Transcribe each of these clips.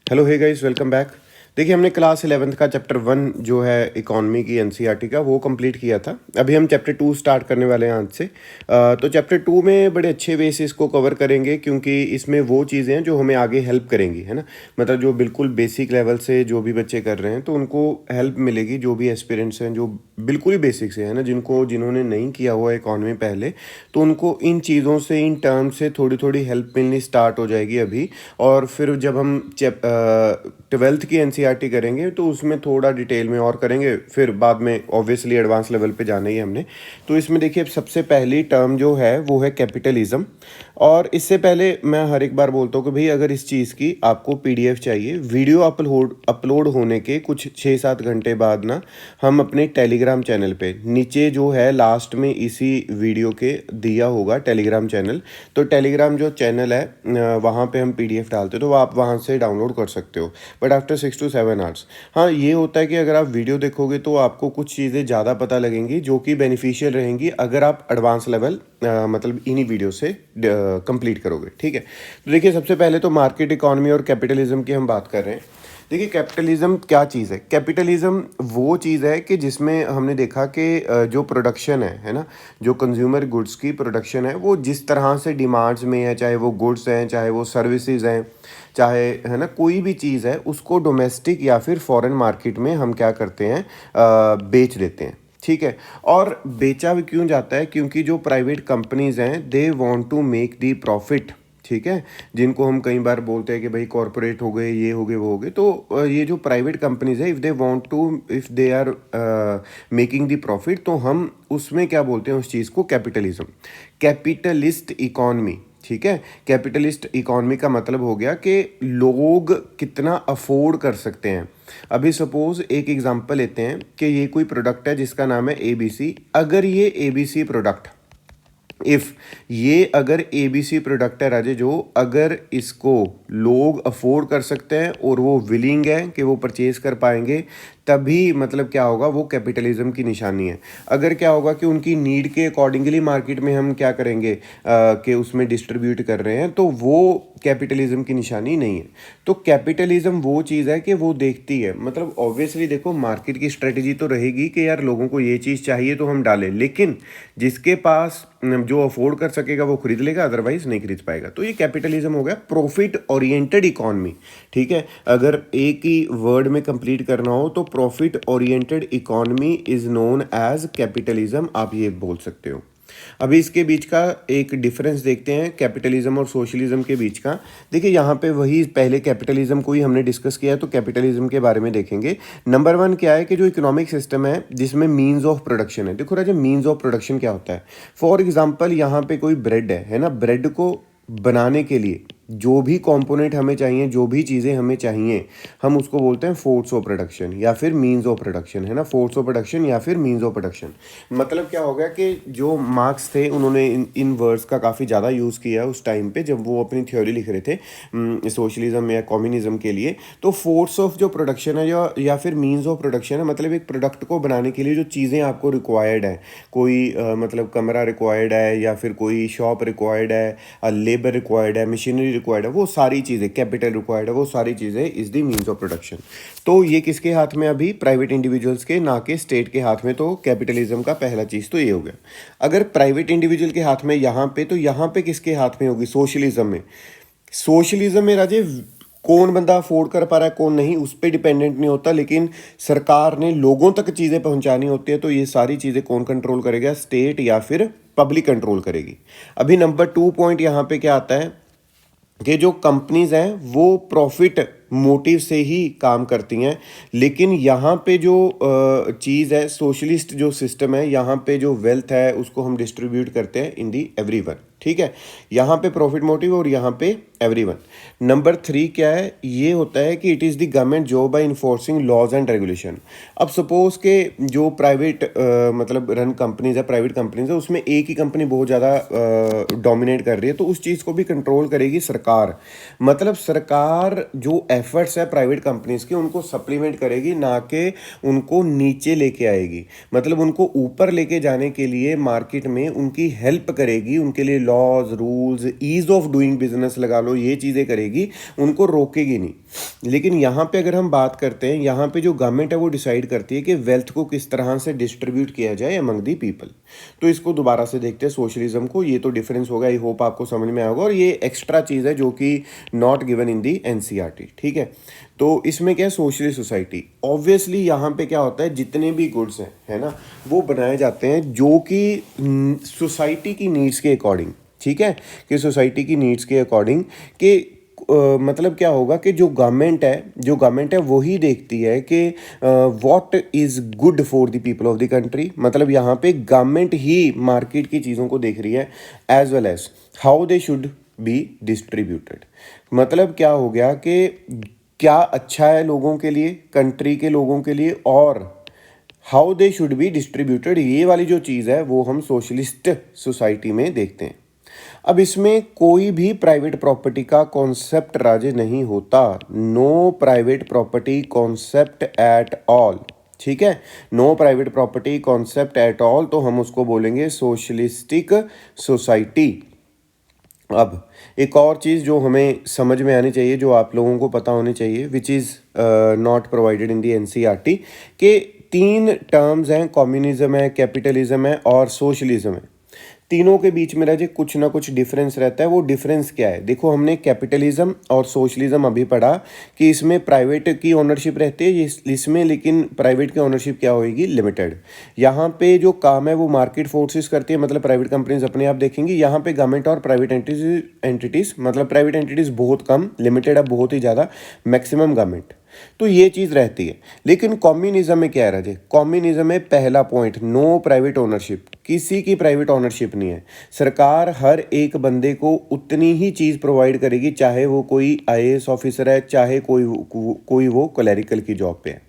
Hello hey guys, welcome back. देखिए, हमने class 11th का चैप्टर 1 जो है इकोनॉमी की एनसीईआरटी का वो कंप्लीट किया था। अभी हम चैप्टर 2 स्टार्ट करने वाले हैं आज से। तो चैप्टर 2 में बड़े अच्छे वे से इसको कवर करेंगे, क्योंकि इसमें वो चीज़ें हैं जो हमें आगे हेल्प करेंगी, है ना। मतलब जो बिल्कुल बेसिक लेवल से जो भी बच्चे कर रहे हैं तो उनको हेल्प मिलेगी। जो भी एस्पिरेंट्स हैं जो बिल्कुल ही बेसिक से है ना, जिन्होंने नहीं किया हुआ इकोनॉमी पहले, तो उनको इन चीज़ों से, इन टर्म से थोड़ी थोड़ी हेल्प मिलनी स्टार्ट हो जाएगी अभी। और फिर जब हम 12th की एनसीईआरटी करेंगे तो उसमें थोड़ा डिटेल में और करेंगे, फिर बाद में ऑब्वियसली एडवांस लेवल पे जाना ही है हमने। तो इसमें देखिए, सबसे पहली टर्म जो है वो है कैपिटलिज्म। और इससे पहले मैं हर एक बार बोलता हूँ कि भाई, अगर इस चीज़ की आपको पीडीएफ चाहिए, वीडियो अपलोड होने के कुछ 6-7 घंटे बाद ना, हम अपने टेलीग्राम चैनल पे नीचे जो है लास्ट में इसी वीडियो के दिया होगा टेलीग्राम चैनल। तो टेलीग्राम जो चैनल है वहाँ पे हम पीडीएफ डालते हो, तो आप वहाँ से डाउनलोड कर सकते हो, बट आफ्टर 6 to 7 आवर्स। हाँ, ये होता है कि अगर आप वीडियो देखोगे तो आपको कुछ चीज़ें ज़्यादा पता लगेंगी जो कि बेनिफिशियल रहेंगी अगर आप एडवांस लेवल मतलब इन्हीं वीडियो से कंप्लीट करोगे। ठीक है, तो देखिए, सबसे पहले तो मार्केट इकोनॉमी और कैपिटलिज्म की हम बात कर रहे हैं। देखिए, कैपिटलिज्म क्या चीज़ है? कैपिटलिज्म वो चीज़ है कि जिसमें हमने देखा कि जो प्रोडक्शन है ना, जो कंज्यूमर गुड्स की प्रोडक्शन है, वो जिस तरह से डिमांड्स में है, चाहे वो गुड्स हैं, चाहे वो सर्विसेज हैं, चाहे, है ना, कोई भी चीज़ है, उसको डोमेस्टिक या फिर फॉरेन मार्केट में हम क्या करते हैं, बेच देते हैं। ठीक है, और बेचा भी क्यों जाता है? क्योंकि जो प्राइवेट कंपनीज हैं, they want to make the profit. ठीक है, जिनको हम कई बार बोलते हैं कि भाई कॉरपोरेट हो गए, ये हो गए, वो हो गए। तो ये जो प्राइवेट कंपनीज है, if they are making the profit, तो हम उसमें क्या बोलते हैं, उस चीज़ को कैपिटलिज्म, कैपिटलिस्ट इकॉनमी। ठीक है, कैपिटलिस्ट इकॉनमी का मतलब हो गया कि लोग कितना अफोर्ड कर सकते हैं। अभी सपोज एक एग्जांपल लेते हैं कि ये कोई प्रोडक्ट है जिसका नाम है एबीसी। अगर ये एबीसी प्रोडक्ट, अगर एबीसी प्रोडक्ट है राजे, जो अगर इसको लोग अफोर्ड कर सकते हैं और वो विलिंग है कि वो परचेज कर पाएंगे, तभी मतलब क्या होगा, वो कैपिटलिज्म की निशानी है। अगर क्या होगा कि उनकी नीड के अकॉर्डिंगली मार्केट में हम क्या करेंगे कि उसमें डिस्ट्रीब्यूट कर रहे हैं, तो वो कैपिटलिज्म की निशानी नहीं है। तो कैपिटलिज्म वो चीज़ है कि वो देखती है, मतलब ऑब्वियसली देखो, मार्केट की स्ट्रेटेजी तो रहेगी कि यार लोगों को ये चीज़ चाहिए तो हम डालें, लेकिन जिसके पास जो अफोर्ड कर सकेगा वो खरीद लेगा, अदरवाइज नहीं खरीद पाएगा। तो ये कैपिटलिज्म हो गया, प्रॉफिट ओरिएंटेड इकोनॉमी। ठीक है, अगर एक ही वर्ड में कंप्लीट करना हो तो profit oriented economy is known as capitalism, आप ये बोल सकते हो। अभी इसके बीच का एक डिफरेंस देखते हैं, कैपिटलिज्म और सोशलिज्म के बीच का। देखिए, यहाँ पे वही पहले कैपिटलिज्म को ही हमने डिस्कस किया है, तो कैपिटलिज्म के बारे में देखेंगे। नंबर 1 क्या है कि जो इकोनॉमिक सिस्टम है जिसमें मीन्स ऑफ प्रोडक्शन है। देखो राजा, मीन्स ऑफ प्रोडक्शन क्या होता है? फॉर एग्जाम्पल, यहाँ पे कोई ब्रेड है ना, ब्रेड को बनाने के लिए जो भी कंपोनेंट हमें चाहिए, जो भी चीज़ें हमें चाहिए, हम उसको बोलते हैं फोर्स ऑफ प्रोडक्शन या फिर मीन्स ऑफ प्रोडक्शन, है ना। फोर्स ऑफ प्रोडक्शन या फिर मीन्स ऑफ प्रोडक्शन। मतलब क्या हो गया कि जो मार्क्स थे उन्होंने इन वर्ड्स का काफ़ी ज़्यादा यूज़ किया उस टाइम पे जब वो अपनी थ्योरी लिख रहे थे सोशलिज्म या कम्युनिज्म के लिए। तो फोर्स ऑफ जो प्रोडक्शन है या फिर मीन्स ऑफ प्रोडक्शन है, मतलब एक प्रोडक्ट को बनाने के लिए जो चीज़ें आपको रिक्वायर्ड है, कोई मतलब कमरा रिक्वायर्ड है या फिर कोई शॉप रिक्वायर्ड है, लेबर रिक्वायर्ड है, मशीनरी रिक्वायर्ड है, वो सारी चीज़ें, कैपिटल रिक्वायर्ड है, वो सारी चीज़ें is the means of production. तो ये किसके हाथ में? अभी प्राइवेट इंडिविजुअल्स के, ना कि स्टेट के हाथ में। तो कैपिटलिज्म का पहला चीज़ तो ये हो गया। अगर प्राइवेट इंडिविजुअल के हाथ में यहाँ पे, तो यहाँ पे किसके हाथ में होगी? सोशलिज्म में। सोशलिज्म में राजे कौन बंदा अफोर्ड कर पा रहा है, कौन नहीं, उस पर डिपेंडेंट नहीं होता, लेकिन सरकार ने लोगों तक चीज़ें पहुंचानी होती है। तो ये सारी चीज़ें कौन कंट्रोल करेगा? स्टेट या फिर पब्लिक कंट्रोल करेगी। अभी नंबर 2 पॉइंट यहाँ पे क्या आता है कि जो कंपनीज हैं वो प्रॉफिट मोटिव से ही काम करती हैं, लेकिन यहाँ पे जो चीज़ है, सोशलिस्ट जो सिस्टम है, यहाँ पे जो वेल्थ है उसको हम डिस्ट्रीब्यूट करते हैं इन दी एवरीवन। ठीक है, यहाँ पे प्रॉफिट मोटिव और यहाँ पे एवरीवन। नंबर 3 क्या है? ये होता है कि it is the government job by enforcing laws and regulation. अब सपोज के जो प्राइवेट मतलब रन कंपनीज है, प्राइवेट कंपनीज है, उसमें एक ही कंपनी बहुत ज़्यादा डोमिनेट कर रही है, तो उस चीज़ को भी कंट्रोल करेगी सरकार। मतलब सरकार जो एफर्ट्स है प्राइवेट कंपनीज के, उनको सप्लीमेंट करेगी, ना कि उनको नीचे लेके आएगी। मतलब उनको ऊपर लेके जाने के लिए मार्केट में उनकी हेल्प करेगी, उनके लिए laws, rules, ease of doing business लगा लो, ये चीज़ें करेगी, उनको रोकेगी नहीं। लेकिन यहाँ पे अगर हम बात करते हैं, यहाँ पे जो गवर्नमेंट है वो डिसाइड करती है कि वेल्थ को किस तरह से डिस्ट्रीब्यूट किया जाए अमंग दी पीपल। तो इसको दोबारा से देखते हैं सोशलिज्म को। ये तो डिफरेंस होगा, आई होप आपको समझ में आएगा, और ये एक्स्ट्रा चीज़ है जो कि not given in the NCERT, ठीक है। तो इसमें क्या है, सोशलिस्ट सोसाइटी, ऑब्वियसली यहाँ पे क्या होता है, जितने भी गुड्स हैं, है ना, वो बनाए जाते हैं जो कि सोसाइटी की नीड्स के अकॉर्डिंग, ठीक है, कि सोसाइटी की नीड्स के अकॉर्डिंग कि मतलब क्या होगा कि जो गवर्नमेंट है वही देखती है कि what is good for the people of the country. मतलब यहाँ पे गवर्नमेंट ही मार्केट की चीज़ों को देख रही है, as well as how they should be distributed. मतलब क्या हो गया कि क्या अच्छा है लोगों के लिए, कंट्री के लोगों के लिए, और how they should be distributed, ये वाली जो चीज़ है वो हम सोशलिस्ट सोसाइटी में देखते हैं। अब इसमें कोई भी प्राइवेट प्रॉपर्टी का कॉन्सेप्ट राजे नहीं होता, no private property concept at all, ठीक है, no private property concept at all, तो हम उसको बोलेंगे सोशलिस्टिक सोसाइटी। अब एक और चीज़ जो हमें समझ में आनी चाहिए, जो आप लोगों को पता होनी चाहिए, which is not provided in the NCERT, के 3 टर्म्स हैं, कम्युनिज्म है, कैपिटलिज्म है और सोशलिज्म है। तीनों के बीच में राजे कुछ ना कुछ डिफरेंस रहता है। वो डिफरेंस क्या है, देखो हमने कैपिटलिज्म और सोशलिज्म अभी पढ़ा कि इसमें प्राइवेट की ओनरशिप रहती है, इसमें लेकिन प्राइवेट की ओनरशिप क्या होगी, लिमिटेड। यहाँ पे जो काम है वो मार्केट फोर्सेस करती है, मतलब प्राइवेट कंपनीज अपने आप देखेंगी। यहाँ पे गवर्नमेंट और प्राइवेट एंटिटीज मतलब प्राइवेट एंटिटीज बहुत कम, लिमिटेड है बहुत ही ज़्यादा, मैक्सिमम गवर्नमेंट। तो ये चीज़ रहती है। लेकिन कम्युनिज्म में क्या है राजे, कम्युनिज्म में पहला पॉइंट, नो प्राइवेट ओनरशिप, किसी की प्राइवेट ओनरशिप नहीं है। सरकार हर एक बंदे को उतनी ही चीज़ प्रोवाइड करेगी, चाहे वो कोई आईएएस ऑफिसर है, चाहे कोई वो क्लरिकल की जॉब पे है।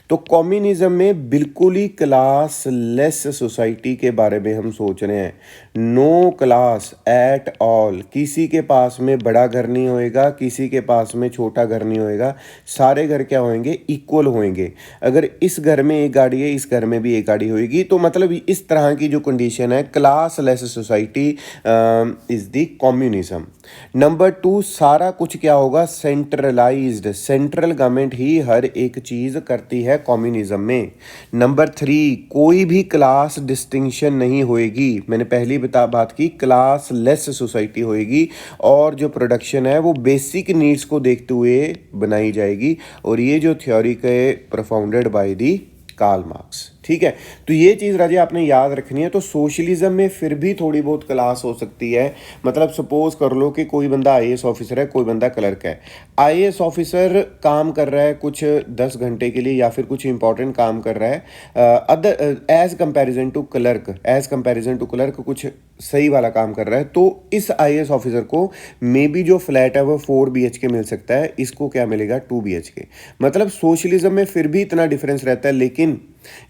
तो कम्युनिज्म में बिल्कुल ही क्लास लेस सोसाइटी के बारे में हम सोच रहे हैं, नो क्लास एट ऑल। किसी के पास में बड़ा घर नहीं होएगा, किसी के पास में छोटा घर नहीं होएगा, सारे घर क्या होंगे, इक्वल होंगे। अगर इस घर में एक गाड़ी है, इस घर में भी एक गाड़ी होएगी। तो मतलब इस तरह की जो कंडीशन है, class less society is the communism. Number 2, सारा कुछ क्या होगा, सेंट्रलाइज्ड, सेंट्रल गवर्नमेंट ही हर एक चीज़ करती है कम्युनिज्म में। नंबर 3, कोई भी क्लास डिस्टिंक्शन नहीं होएगी, मैंने पहली बात की, क्लास लेस सोसाइटी होएगी, और जो प्रोडक्शन है वो बेसिक नीड्स को देखते हुए बनाई जाएगी। और ये जो थ्योरी के propounded by the Karl Marx, ठीक है। तो ये चीज़ राजे आपने याद रखनी है। तो सोशलिज्म में फिर भी थोड़ी बहुत क्लास हो सकती है। मतलब सपोज कर लो कि कोई बंदा आईएएस ऑफिसर है, कोई बंदा क्लर्क है। आईएएस ऑफिसर काम कर रहा है कुछ 10 घंटे के लिए, या फिर कुछ इंपॉर्टेंट काम कर रहा है, other as comparison to clerk कुछ सही वाला काम कर रहा है। तो इस आईएएस ऑफिसर को मे बी जो फ्लैट है वो 4 BHK मिल सकता है, इसको क्या मिलेगा, 2 BHK। मतलब सोशलिज्म में फिर भी इतना डिफरेंस रहता है। लेकिन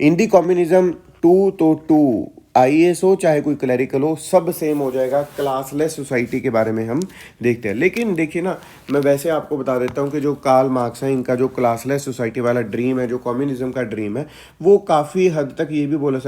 इन दी कम्युनिज्म 2 तो 2 आईएएस हो चाहे कोई क्लरिकल हो, सब सेम हो जाएगा। क्लासलेस सोसाइटी के बारे में हम देखते हैं। लेकिन देखिए ना, मैं वैसे आपको बता देता हूँ कि जो कार्ल मार्क्स है, इनका जो क्लासलेस सोसाइटी वाला ड्रीम है, जो कम्युनिज्म का ड्रीम है, वो काफ़ी हद तक ये भी बोला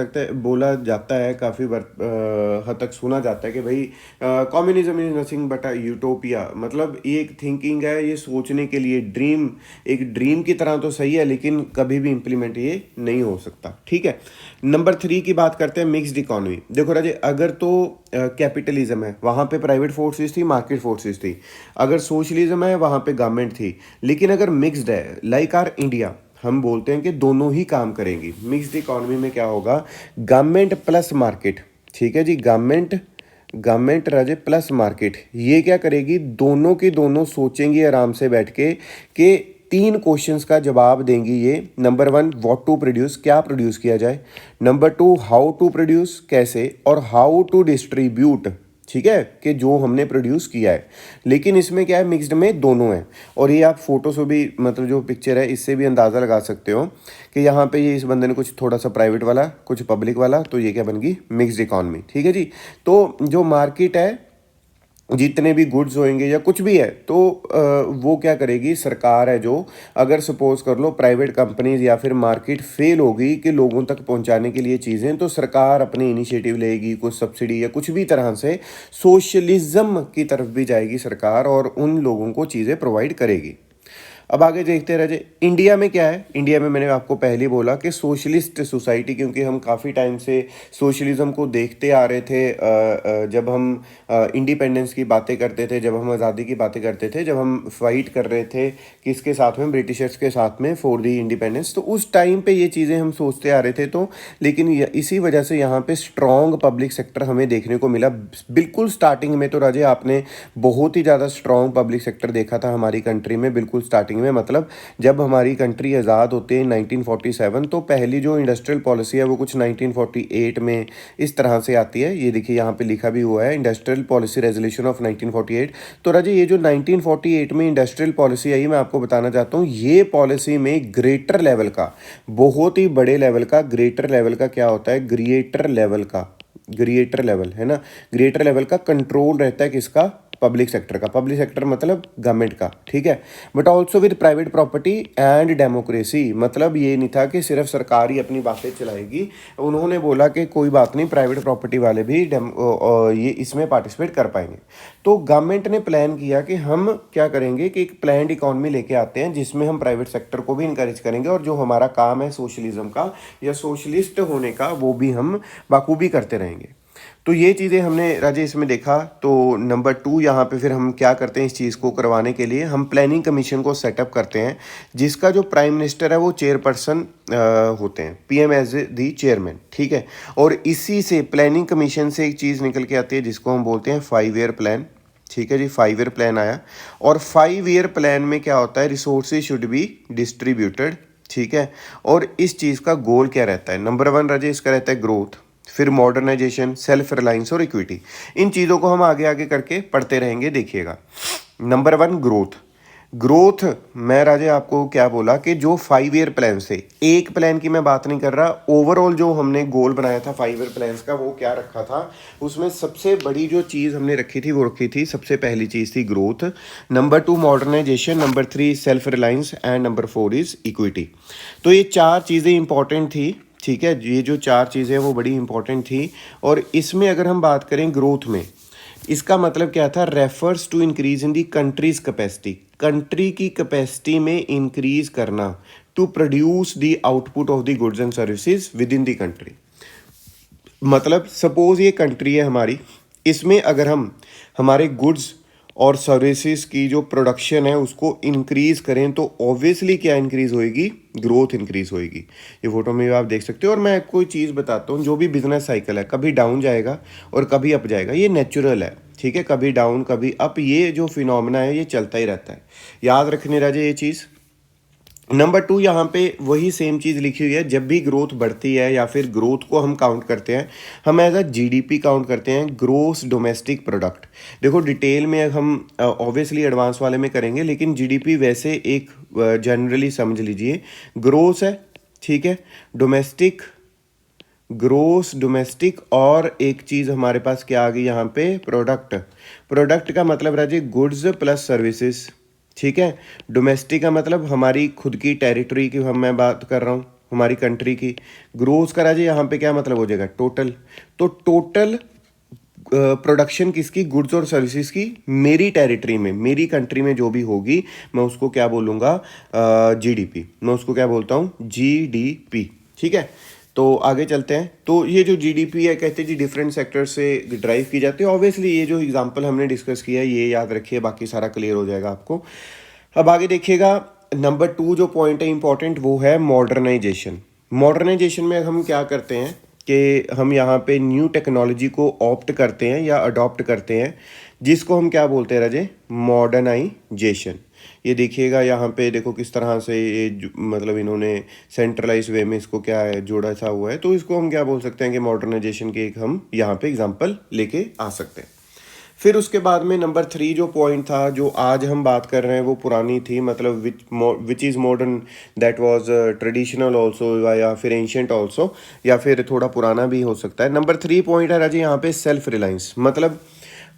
जाता है, काफ़ी हद तक सुना जाता है कि भाई communism is nothing but a utopia. मतलब ये एक थिंकिंग है, ये सोचने के लिए ड्रीम, एक ड्रीम की तरह तो सही है, लेकिन कभी भी इम्प्लीमेंट ये नहीं हो सकता, ठीक है। नंबर 3 की बात करते हैं, मिक्स्ड इकोनॉमी। देखो राजे, अगर तो कैपिटलिज्म है, वहाँ पे प्राइवेट फोर्सेस थी, मार्केट फोर्सेस थी। अगर सोशलिज्म है, वहाँ पे गवर्नमेंट थी। लेकिन अगर मिक्स्ड है, लाइक आर इंडिया, हम बोलते हैं कि दोनों ही काम करेंगी। मिक्स्ड इकोनॉमी में क्या होगा, गवर्नमेंट प्लस मार्केट, ठीक है जी, गवर्नमेंट राजे प्लस मार्केट, ये क्या करेगी, दोनों की दोनों सोचेंगी आराम से बैठ के कि 3 क्वेश्चंस का जवाब देंगी ये। नंबर 1, व्हाट टू प्रोड्यूस, क्या प्रोड्यूस किया जाए। नंबर 2, हाउ टू प्रोड्यूस, कैसे, और हाउ टू डिस्ट्रीब्यूट, ठीक है, कि जो हमने प्रोड्यूस किया है। लेकिन इसमें क्या है, मिक्स्ड में दोनों है। और ये आप फोटो से भी, मतलब जो पिक्चर है, इससे भी अंदाज़ा लगा सकते हो कि यहाँ पे ये इस बंदे ने कुछ थोड़ा सा प्राइवेट वाला, कुछ पब्लिक वाला, तो ये क्या बन गई, मिक्स्ड इकॉनमी, ठीक है जी। तो जो मार्केट है, जितने भी गुड्स होंगे या कुछ भी है, तो वो क्या करेगी, सरकार है जो, अगर सपोज कर लो प्राइवेट कंपनीज या फिर मार्केट फेल होगी कि लोगों तक पहुंचाने के लिए चीज़ें, तो सरकार अपनी इनिशिएटिव लेगी, कुछ सब्सिडी या कुछ भी तरह से सोशलिज्म की तरफ भी जाएगी सरकार, और उन लोगों को चीज़ें प्रोवाइड करेगी। अब आगे देखते हैं राजे, इंडिया में क्या है। इंडिया में मैंने आपको पहले ही बोला कि सोशलिस्ट सोसाइटी, क्योंकि हम काफ़ी टाइम से सोशलिज्म को देखते आ रहे थे। जब हम इंडिपेंडेंस की बातें करते थे, जब हम आज़ादी की बातें करते थे, जब हम फाइट कर रहे थे किसके साथ में, ब्रिटिशर्स के साथ में फॉर दी इंडिपेंडेंस, तो उस टाइम पे ये चीज़ें हम सोचते आ रहे थे। तो लेकिन इसी वजह से यहाँ पे स्ट्रॉन्ग पब्लिक सेक्टर हमें देखने को मिला। बिल्कुल स्टार्टिंग में तो राजे आपने बहुत ही ज़्यादा स्ट्रॉन्ग पब्लिक सेक्टर देखा था हमारी कंट्री में। बिल्कुल स्टार्टिंग में, मतलब जब हमारी कंट्री आज़ाद होती है 1947, तो पहली जो इंडस्ट्रियल पॉलिसी है वो कुछ 1948 में इस तरह से आती है। ये देखिए यहाँ पे लिखा भी हुआ है, इंडस्ट्रियल पॉलिसी रेजोल्यूशन ऑफ 1948। तो राजे ये जो 1948 में इंडस्ट्रियल पॉलिसी आई, मैं आपको बताना चाहता हूँ, ये पॉलिसी में ग्रेटर लेवल का, बहुत ही बड़े लेवल का, ग्रेटर लेवल का क्या होता है, ग्रेटर लेवल का, ग्रेटर लेवल है ना, ग्रेटर लेवल का कंट्रोल रहता है किसका, पब्लिक सेक्टर का। पब्लिक सेक्टर मतलब गवर्नमेंट का, ठीक है। But also with private property and democracy, मतलब ये नहीं था कि सिर्फ सरकार ही अपनी बातें चलाएगी। उन्होंने बोला कि कोई बात नहीं, प्राइवेट प्रॉपर्टी वाले भी ये इसमें पार्टिसिपेट कर पाएंगे। तो गवर्नमेंट ने प्लान किया कि हम क्या करेंगे कि एक प्लान्ड इकॉनमी लेके आते हैं जिसमें हम प्राइवेट सेक्टर को भी इंकरेज करेंगे, और जो हमारा काम है सोशलिज्म का या सोशलिस्ट होने का, वो भी हम बाखूबी करते रहेंगे। तो ये चीज़ें हमने राजे इसमें देखा। तो नंबर 2 यहाँ पे फिर हम क्या करते हैं, इस चीज़ को करवाने के लिए हम प्लानिंग कमीशन को सेटअप करते हैं, जिसका जो प्राइम मिनिस्टर है वो चेयरपर्सन होते हैं, पीएम एज दी चेयरमैन, ठीक है। और इसी से प्लानिंग कमीशन से एक चीज़ निकल के आती है जिसको हम बोलते हैं 5 ईयर प्लान, ठीक है जी। 5 ईयर प्लान आया, और 5 ईयर प्लान में क्या होता है, रिसोर्सेज शुड बी डिस्ट्रीब्यूटेड, ठीक है। और इस चीज़ का गोल क्या रहता है, नंबर 1 राजे इसका रहता है ग्रोथ, फिर मॉडर्नाइजेशन, सेल्फ रिलायंस और इक्विटी। इन चीज़ों को हम आगे आगे करके पढ़ते रहेंगे, देखिएगा। Number 1 growth. ग्रोथ मैं राजे आपको क्या बोला कि जो 5 ईयर प्लान से, एक प्लान की मैं बात नहीं कर रहा, ओवरऑल जो हमने गोल बनाया था 5 ईयर प्लान का, वो क्या रखा था, उसमें सबसे बड़ी जो चीज़ हमने रखी थी वो रखी थी, सबसे पहली चीज़ थी growth, number 2 modernisation, number 3 self reliance and number 4 is equity. तो ये 4 चीज़ें इंपॉर्टेंट थी, ठीक है। ये जो 4 चीज़ें वो बड़ी इंपॉर्टेंट थी। और इसमें अगर हम बात करें ग्रोथ में, इसका मतलब क्या था, refers to increase in the country's capacity, country की कैपेसिटी में इंक्रीज करना, to produce the output of the goods and services within the country. मतलब सपोज ये कंट्री है हमारी, इसमें अगर हम हमारे गुड्स और सर्विसेज की जो प्रोडक्शन है उसको इंक्रीज़ करें, तो ऑब्वियसली क्या इंक्रीज़ होएगी, ग्रोथ इंक्रीज़ होएगी। ये फोटो में आप देख सकते हो। और मैं कोई चीज़ बताता हूँ, जो भी बिजनेस साइकिल है, कभी डाउन जाएगा और कभी अप जाएगा, ये नेचुरल है, ठीक है। कभी डाउन कभी अप, ये जो फिनोमेना है ये चलता ही रहता है, याद रखने राजे ये चीज़। नंबर 2 यहाँ पे वही सेम चीज़ लिखी हुई है, जब भी ग्रोथ बढ़ती है या फिर ग्रोथ को हम काउंट करते हैं, हम एज अ जीडीपी काउंट करते हैं, ग्रोस डोमेस्टिक प्रोडक्ट। देखो डिटेल में हम ऑब्वियसली एडवांस वाले में करेंगे, लेकिन जीडीपी वैसे एक जनरली समझ लीजिए, ग्रोस है, ठीक है, डोमेस्टिक, ग्रोस डोमेस्टिक, और एक चीज़ हमारे पास क्या आ गई यहाँ पे, प्रोडक्ट। प्रोडक्ट का मतलब राजे गुड्स प्लस सर्विसेज, ठीक है। डोमेस्टिक का मतलब हमारी खुद की टेरिटरी की मैं बात कर रहा हूँ, हमारी कंट्री की। ग्रोस का राजे यहाँ पे क्या मतलब हो जाएगा, टोटल। तो टोटल प्रोडक्शन किसकी, गुड्स और सर्विसेज की, मेरी टेरिटरी में, मेरी कंट्री में जो भी होगी, मैं उसको क्या बोलूँगा, जीडीपी। मैं उसको क्या बोलता हूँ, जीडीपी, ठीक है। तो आगे चलते हैं। तो ये जो जीडीपी है, कहते हैं जी डिफरेंट सेक्टर से ड्राइव की जाती है। ऑब्वियसली ये जो एग्जांपल हमने डिस्कस किया है ये याद रखिए, बाकी सारा क्लियर हो जाएगा आपको। अब आगे देखिएगा, नंबर 2 जो पॉइंट है इंपॉर्टेंट, वो है मॉडर्नाइजेशन। मॉडर्नाइजेशन में हम क्या करते हैं कि हम यहाँ पे न्यू टेक्नोलॉजी को ऑप्ट करते हैं या अडॉप्ट करते हैं, जिसको हम क्या बोलते हैं राजे, मॉडर्नाइजेशन। ये देखिएगा यहाँ पे, देखो किस तरह से ये मतलब इन्होंने सेंट्रलाइज वे में इसको क्या है, जोड़ा सा हुआ है। तो इसको हम क्या बोल सकते हैं कि मॉडर्नाइजेशन के एक हम यहाँ पे एग्जांपल लेके आ सकते हैं। फिर उसके बाद में नंबर 3 जो पॉइंट था, जो आज हम बात कर रहे हैं, वो पुरानी थी, मतलब which is modern, that was traditional also, या फिर एंशियंट ऑल्सो, या फिर थोड़ा पुराना भी हो सकता है। नंबर 3 पॉइंट है राजी यहाँ पे सेल्फ रिलायंस, मतलब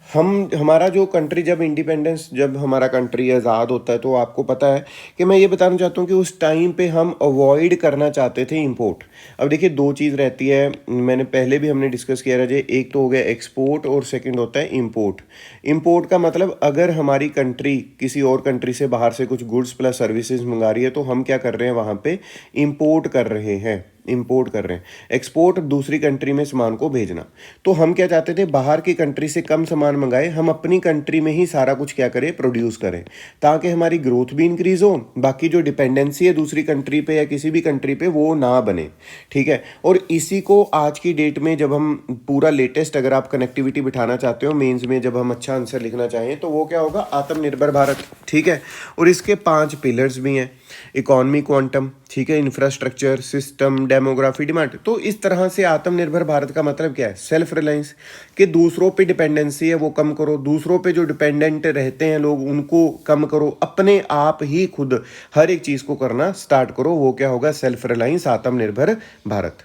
हमारा जो कंट्री जब हमारा कंट्री आज़ाद होता है, तो आपको पता है कि मैं ये बताना चाहता हूँ कि उस टाइम पे हम अवॉइड करना चाहते थे इंपोर्ट। अब देखिए, दो चीज़ रहती है, मैंने पहले भी हमने डिस्कस किया रहे, एक तो हो गया एक्सपोर्ट और सेकंड होता है इंपोर्ट। इंपोर्ट का मतलब अगर हमारी कंट्री किसी और कंट्री से बाहर से कुछ गुड्स प्लस सर्विसेज मंगा रही है, तो हम क्या कर रहे हैं, वहाँ पे इंपोर्ट कर रहे हैं, इंपोर्ट कर रहे हैं। एक्सपोर्ट दूसरी कंट्री में सामान को भेजना। तो हम क्या चाहते थे, बाहर की कंट्री से कम सामान मंगाए, हम अपनी कंट्री में ही सारा कुछ क्या करें, प्रोड्यूस करें, ताकि हमारी ग्रोथ भी इंक्रीज हो, बाकी जो डिपेंडेंसी है दूसरी कंट्री पे या किसी भी कंट्री पे वो ना बने। ठीक है। और इसी को आज की डेट में जब हम पूरा लेटेस्ट, अगर आप कनेक्टिविटी बिठाना चाहते हो मेंस में, जब हम अच्छा आंसर लिखना चाहें, तो वो क्या होगा, आत्मनिर्भर भारत। ठीक है। और इसके 5 पिलर्स भी हैं, इकोनॉमी, क्वांटम, ठीक है, इंफ्रास्ट्रक्चर, सिस्टम, डेमोग्राफी, डिमांड। तो इस तरह से आत्मनिर्भर भारत का मतलब क्या है, सेल्फ रिलायंस, कि दूसरों पे डिपेंडेंसी है वो कम करो, दूसरों पे जो डिपेंडेंट रहते हैं लोग उनको कम करो, अपने आप ही खुद हर एक चीज़ को करना स्टार्ट करो, वो क्या होगा, सेल्फ रिलायंस, आत्मनिर्भर भारत।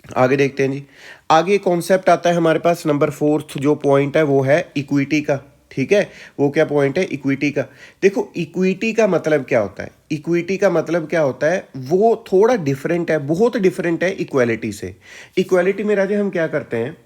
आगे देखते हैं जी। आगे कॉन्सेप्ट आता है हमारे पास, नंबर 4 जो पॉइंट है वो है इक्विटी का। ठीक है। वो क्या पॉइंट है, इक्विटी का। देखो, इक्विटी का मतलब क्या होता है, इक्विटी का मतलब क्या होता है, वो थोड़ा डिफरेंट है, बहुत डिफरेंट है इक्वालिटी से। इक्वालिटी में राजे हम क्या करते हैं,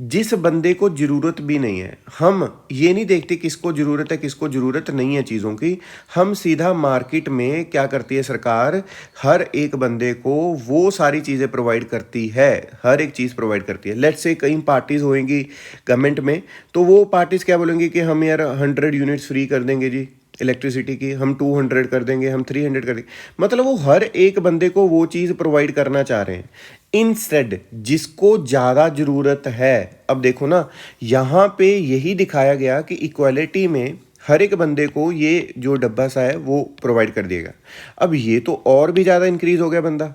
जिस बंदे को जरूरत भी नहीं है, हम ये नहीं देखते किसको जरूरत है किसको जरूरत नहीं है चीज़ों की, हम सीधा मार्केट में क्या करती है सरकार, हर एक बंदे को वो सारी चीज़ें प्रोवाइड करती है, हर एक चीज़ प्रोवाइड करती है। लेट्स से कई पार्टीज़ होंगी गवर्नमेंट में, तो वो पार्टीज़ क्या बोलेंगी कि हम यार 100 यूनिट्स फ्री कर देंगे जी इलेक्ट्रिसिटी की, हम 200 कर देंगे, हम 300 कर देंगे, मतलब वो हर एक बंदे को वो चीज़ प्रोवाइड करना चाह रहे हैं। इंस्टेड जिसको ज़्यादा ज़रूरत है, अब देखो ना, यहाँ पे यही दिखाया गया कि इक्वालिटी में हर एक बंदे को ये जो डब्बा सा है वो प्रोवाइड कर दिएगा। अब ये तो और भी ज़्यादा इंक्रीज़ हो गया बंदा,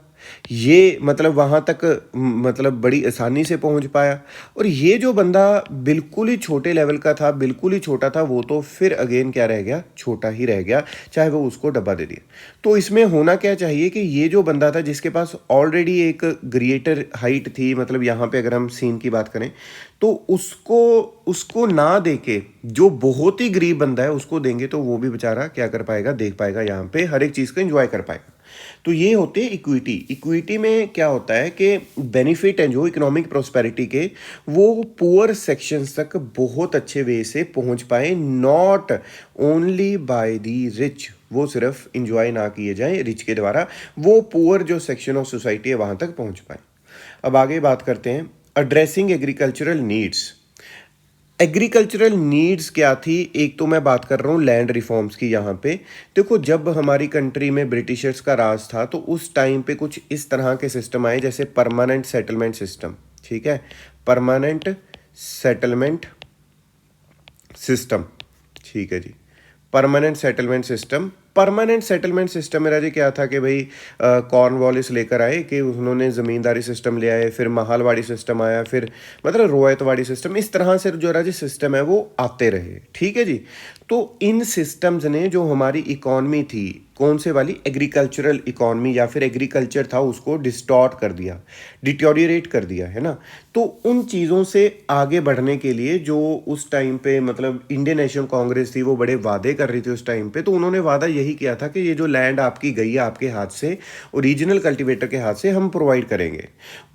ये मतलब वहाँ तक मतलब बड़ी आसानी से पहुँच पाया। और ये जो बंदा बिल्कुल ही छोटे लेवल का था, बिल्कुल ही छोटा था, वो तो फिर अगेन क्या रह गया, छोटा ही रह गया, चाहे वो उसको डब्बा दे दिया। तो इसमें होना क्या चाहिए कि ये जो बंदा था जिसके पास ऑलरेडी एक ग्रेटर हाइट थी, मतलब यहाँ पे अगर हम सीन की बात करें, तो उसको उसको ना देके जो बहुत ही गरीब बंदा है उसको देंगे, तो वो भी बेचारा क्या कर पाएगा, देख पाएगा, यहाँ पे हर एक चीज़ को एंजॉय कर पाएगा। तो ये होते हैं इक्विटी। इक्विटी में क्या होता है कि बेनिफिट है जो इकोनॉमिक प्रोस्पेरिटी के, वो पुअर सेक्शंस तक बहुत अच्छे वे से पहुंच पाए, not only by the rich, वो सिर्फ इंजॉय ना किए जाए रिच के द्वारा, वो पुअर जो सेक्शन ऑफ सोसाइटी है वहां तक पहुंच पाए। अब आगे बात करते हैं, addressing agricultural needs. Agricultural needs क्या थी, एक तो मैं बात कर रहा हूँ लैंड रिफॉर्म्स की। यहाँ पे देखो, जब हमारी कंट्री में ब्रिटिशर्स का राज था, तो उस टाइम पे कुछ इस तरह के सिस्टम आए, जैसे परमानेंट सेटलमेंट सिस्टम। ठीक है, परमानेंट सेटलमेंट सिस्टम। ठीक है जी, permanent settlement system. Permanent settlement system में राजे क्या था कि भाई कॉर्नवालिस लेकर आए कि उन्होंने ज़मींदारी सिस्टम ले आए, फिर महालवाड़ी सिस्टम आया, फिर मतलब रोयतवाड़ी सिस्टम, इस तरह से जो राजे सिस्टम है वो आते रहे। ठीक है जी। तो इन सिस्टम्स ने जो हमारी इकॉनमी थी, कौन से वाली, एग्रीकल्चरल इकॉनमी या फिर एग्रीकल्चर था, उसको डिस्टॉर्ट कर दिया, डिटोरिएट कर दिया, है ना। तो उन चीज़ों से आगे बढ़ने के लिए जो उस टाइम पे मतलब इंडियन नेशनल कांग्रेस थी, वो बड़े वादे कर रही थी उस टाइम पे। तो उन्होंने वादा यही किया था कि ये जो लैंड आपकी गई है आपके हाथ से, ओरिजिनल कल्टीवेटर के हाथ से हम प्रोवाइड करेंगे।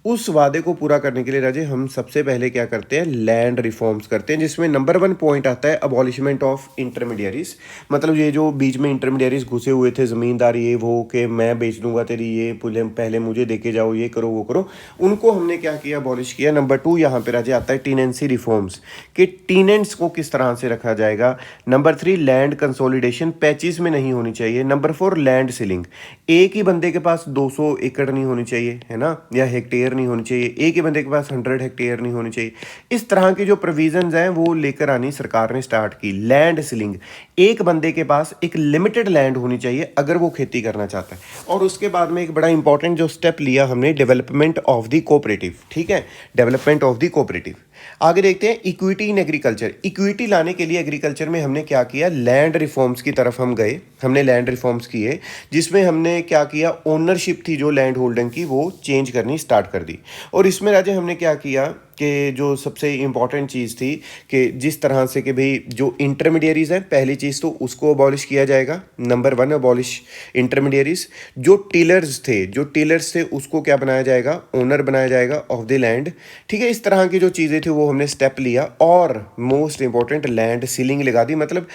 उस वादे को पूरा करने के लिए राजे हम सबसे पहले क्या करते हैं, लैंड रिफॉर्म्स करते हैं, जिसमें नंबर 1 पॉइंट आता है अबॉलिशमेंट ऑफ इंटरमीडियरीज। मतलब ये जो बीच में इंटरमीडियरीज घुसे हुए थे, ज़मींदार ये वो, कि मैं बेच दूंगा तेरी ये, पहले मुझे देके जाओ, ये करो वो करो, उनको हमने क्या किया, अबॉलिश किया। नंबर 2 यहाँ पे राजे आता है टीनेंसी रिफॉर्म्स, कि टीनेंट्स को किस तरह से रखा जाएगा। नंबर 3 लैंड कंसोलिडेशन, पैचेस में नहीं होनी चाहिए। नंबर 4 लैंड सीलिंग, एक ही बंदे के पास 200 एकड़ नहीं होनी चाहिए, है ना, या हेक्टेयर नहीं होनी चाहिए, एक ही बंदे के पास 100 हेक्टेयर नहीं होनी चाहिए। इस तरह की जो प्रोविजंस हैं वो लेकर आनी सरकार ने स्टार्ट की। लैंड सीलिंग, एक बंदे के पास एक लिमिटेड लैंड होनी चाहिए अगर वो खेती करना चाहता है। और उसके बाद में एक बड़ा इंपॉर्टेंट जो स्टेप लिया हमने, डेवलपमेंट ऑफ द कोऑपरेटिव। ठीक है, डेवलपमेंट ऑफ द कोऑपरेटिव। आगे देखते हैं इक्विटी इन एग्रीकल्चर। इक्विटी लाने के लिए एग्रीकल्चर में हमने क्या किया, लैंड रिफॉर्म्स की तरफ हम गए, हमने लैंड रिफॉर्म्स किए, जिसमें हमने क्या किया, ओनरशिप थी जो लैंड होल्डिंग की वो चेंज करनी स्टार्ट कर दी। और इसमें राजे हमने क्या किया, कि जो सबसे इम्पॉर्टेंट चीज़ थी कि जिस तरह से कि भाई जो इंटरमीडियरीज हैं, पहली चीज़ तो उसको अबॉलिश किया जाएगा। Number 1 abolish intermediaries. जो टीलर्स थे उसको क्या बनाया जाएगा, ओनर बनाया जाएगा ऑफ द लैंड। ठीक है, इस तरह की जो चीज़ें थी वो हमने स्टेप लिया। और मोस्ट इंपॉर्टेंट लैंड सीलिंग लगा दी। मतलब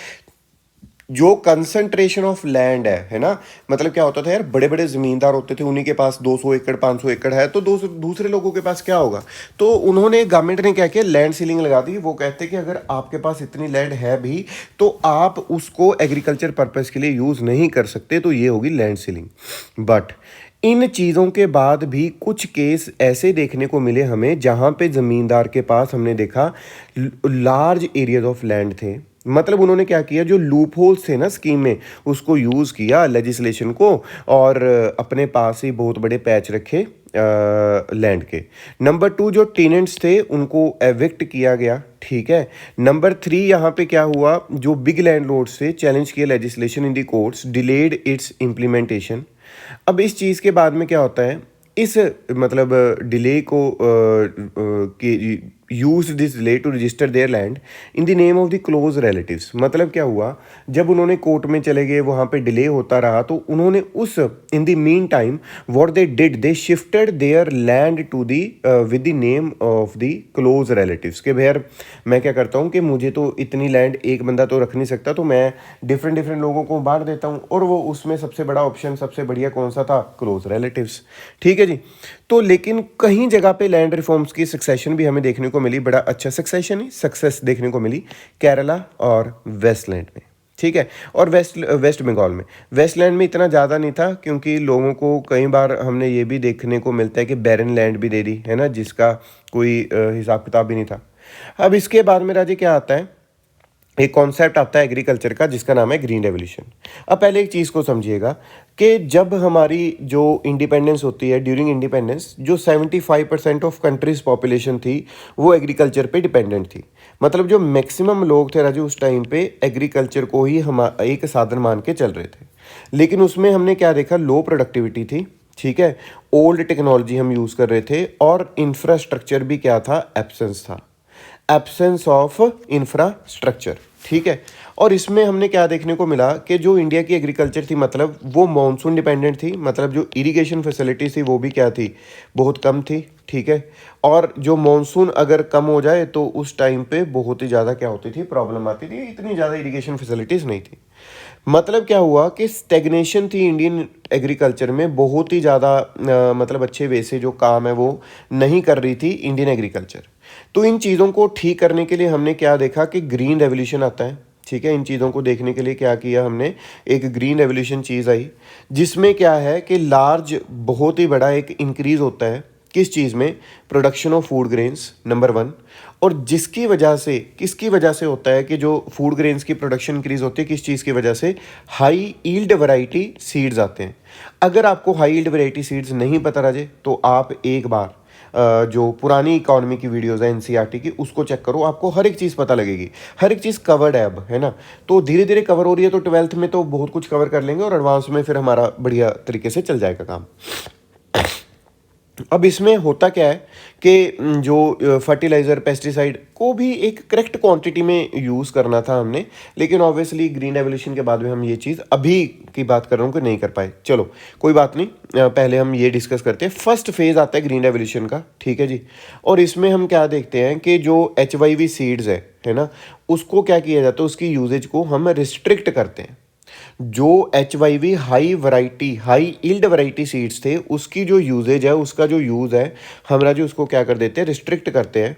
जो कंसंट्रेशन ऑफ लैंड है ना, मतलब क्या होता था यार, बड़े बड़े ज़मींदार होते थे, उन्हीं के पास 200 एकड़ 500 एकड़ है, तो दूसरे लोगों के पास क्या होगा। तो उन्होंने, गवर्नमेंट ने क्या किया, लैंड सीलिंग लगा दी। वो कहते कि अगर आपके पास इतनी लैंड है भी तो आप उसको एग्रीकल्चर पर्पज़ के लिए यूज़ नहीं कर सकते, तो ये होगी लैंड सीलिंग। बट इन चीज़ों के बाद भी कुछ केस ऐसे देखने को मिले हमें जहाँ पे ज़मींदार के पास हमने देखा लार्ज एरियाज ऑफ लैंड थे। मतलब उन्होंने क्या किया, जो लूप होल्स थे ना स्कीम में, उसको यूज़ किया लेजिस्लेशन को, और अपने पास ही बहुत बड़े पैच रखे लैंड के। नंबर 2, जो टेनेंट्स थे उनको एविक्ट किया गया। ठीक है। नंबर 3, यहाँ पे क्या हुआ, जो बिग लैंडलॉर्ड्स थे चैलेंज किया legislation in the courts, delayed it's implementation. अब इस चीज़ के बाद में क्या होता है, इस मतलब डिले को use this delay to register their land in the name of the close relatives. मतलब क्या हुआ, जब उन्होंने कोर्ट में चले गए, वहाँ पे डिले होता रहा, तो उन्होंने उस in the meantime what they did, they shifted their land to the with the name of the close relatives. के भैया मैं क्या करता हूँ कि मुझे तो इतनी लैंड एक बंदा तो रख नहीं सकता, तो मैं डिफरेंट लोगों को बांट देता हूँ। और वो उसमें सबसे बड़ा ऑप्शन, सबसे बढ़िया कौन सा था, क्लोज रिलेटिव्स। ठीक है जी। तो लेकिन कहीं जगह पे लैंड रिफॉर्म्स की सक्सेशन भी हमें देखने को मिली, बड़ा अच्छा सक्सेशन ही सक्सेस देखने को मिली केरला और वेस्टलैंड में। ठीक है। और वेस्ट बंगाल में, वेस्टलैंड में इतना ज़्यादा नहीं था, क्योंकि लोगों को कई बार हमने ये भी देखने को मिलता है कि बैरन लैंड भी दे दी है ना, जिसका कोई हिसाब किताब भी नहीं था। अब इसके बाद में राजे क्या आता है, एक कॉन्सेप्ट आता है एग्रीकल्चर का जिसका नाम है ग्रीन रेवोल्यूशन। अब पहले एक चीज़ को समझिएगा कि जब हमारी जो इंडिपेंडेंस होती है, ड्यूरिंग इंडिपेंडेंस जो 75% ऑफ कंट्रीज पॉपुलेशन थी वो एग्रीकल्चर पे डिपेंडेंट थी। मतलब जो मैक्सिमम लोग थे राजू उस टाइम पे एग्रीकल्चर को ही हम एक साधन मान के चल रहे थे। लेकिन उसमें हमने क्या देखा, लो प्रोडक्टिविटी थी। ठीक है। ओल्ड टेक्नोलॉजी हम यूज़ कर रहे थे, और इंफ्रास्ट्रक्चर भी क्या था, एब्सेंस था, एब्सेंस ऑफ इंफ्रास्ट्रक्चर। ठीक है। और इसमें हमने क्या देखने को मिला कि जो इंडिया की एग्रीकल्चर थी, मतलब वो मानसून डिपेंडेंट थी। मतलब जो इरिगेशन फैसिलिटी थी वो भी क्या थी, बहुत कम थी। ठीक है। और जो मानसून अगर कम हो जाए तो उस टाइम पे बहुत ही ज़्यादा क्या होती थी, प्रॉब्लम आती थी, इतनी ज़्यादा इरिगेशन फैसिलिटीज़ नहीं थी। मतलब क्या हुआ कि स्टेग्नेशन थी इंडियन एग्रीकल्चर में, बहुत ही ज़्यादा मतलब अच्छे वे से जो काम है वो नहीं कर रही थी इंडियन एग्रीकल्चर। तो इन चीज़ों को ठीक करने के लिए हमने क्या देखा कि ग्रीन रेवोल्यूशन आता है। ठीक है। इन चीज़ों को देखने के लिए क्या किया हमने, एक ग्रीन रेवोल्यूशन चीज़ आई, जिसमें क्या है कि लार्ज, बहुत ही बड़ा एक इंक्रीज़ होता है किस चीज़ में, production of food grains, number 1। और जिसकी वजह से, किसकी वजह से होता है कि जो फूड ग्रेन्स की प्रोडक्शन इंक्रीज़ होती है, किस चीज़ की वजह से, हाई ईल्ड वैरायटी सीड्स आते हैं। अगर आपको हाई ईल्ड वैरायटी सीड्स नहीं पता राजे, तो आप एक बार जो पुरानी इकोनॉमी की वीडियोज़ है एनसीईआरटी की, उसको चेक करो, आपको हर एक चीज़ पता लगेगी। हर एक चीज़ कवर्ड है अब, है ना। तो धीरे धीरे कवर हो रही है, तो 12th में तो बहुत कुछ कवर कर लेंगे, और एडवांस में फिर हमारा बढ़िया तरीके से चल जाएगा काम। अब इसमें होता क्या है कि जो फर्टिलाइज़र, पेस्टिसाइड को भी एक करेक्ट क्वांटिटी में यूज़ करना था हमने, लेकिन ऑब्वियसली ग्रीन रेवोल्यूशन के बाद में हम ये चीज़ अभी की बात कर रहा हूँ कि नहीं कर पाए। चलो कोई बात नहीं, पहले हम ये डिस्कस करते हैं। फर्स्ट फेज़ आता है ग्रीन रेवोल्यूशन का। ठीक है जी। और इसमें हम क्या देखते हैं कि जो HYV सीड्स है ना, उसको क्या किया जाता है, उसकी यूजेज को हम रिस्ट्रिक्ट करते हैं। जो HYV high variety, high yield variety seeds थे, उसकी जो यूजेज है, उसका जो यूज़ है, हमरा जो उसको क्या कर देते हैं, रिस्ट्रिक्ट करते हैं।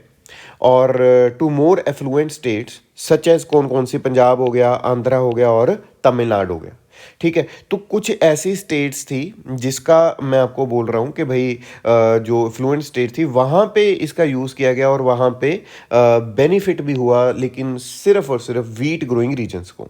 और to more affluent states such as, कौन कौन सी, पंजाब हो गया, आंध्रा हो गया, और तमिलनाडु हो गया। ठीक है। तो कुछ ऐसी स्टेट्स थी जिसका मैं आपको बोल रहा हूँ कि भाई जो फ्लुएंट स्टेट थी वहाँ पे इसका यूज़ किया गया, और वहाँ पे बेनिफिट भी हुआ, लेकिन सिर्फ और सिर्फ वीट ग्रोइंग रीजन्स को।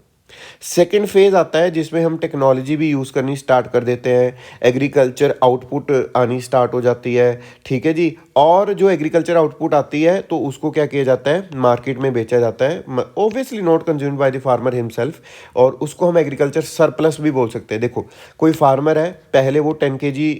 सेकेंड फेज़ आता है जिसमें हम टेक्नोलॉजी भी यूज़ करनी स्टार्ट कर देते हैं, एग्रीकल्चर आउटपुट आनी स्टार्ट हो जाती है, ठीक है जी। और जो एग्रीकल्चर आउटपुट आती है तो उसको क्या किया जाता है, मार्केट में बेचा जाता है, obviously not consumed by the farmer himself, और उसको हम एग्रीकल्चर सरप्लस भी बोल सकते हैं। देखो, कोई फार्मर है, पहले वो 10 kg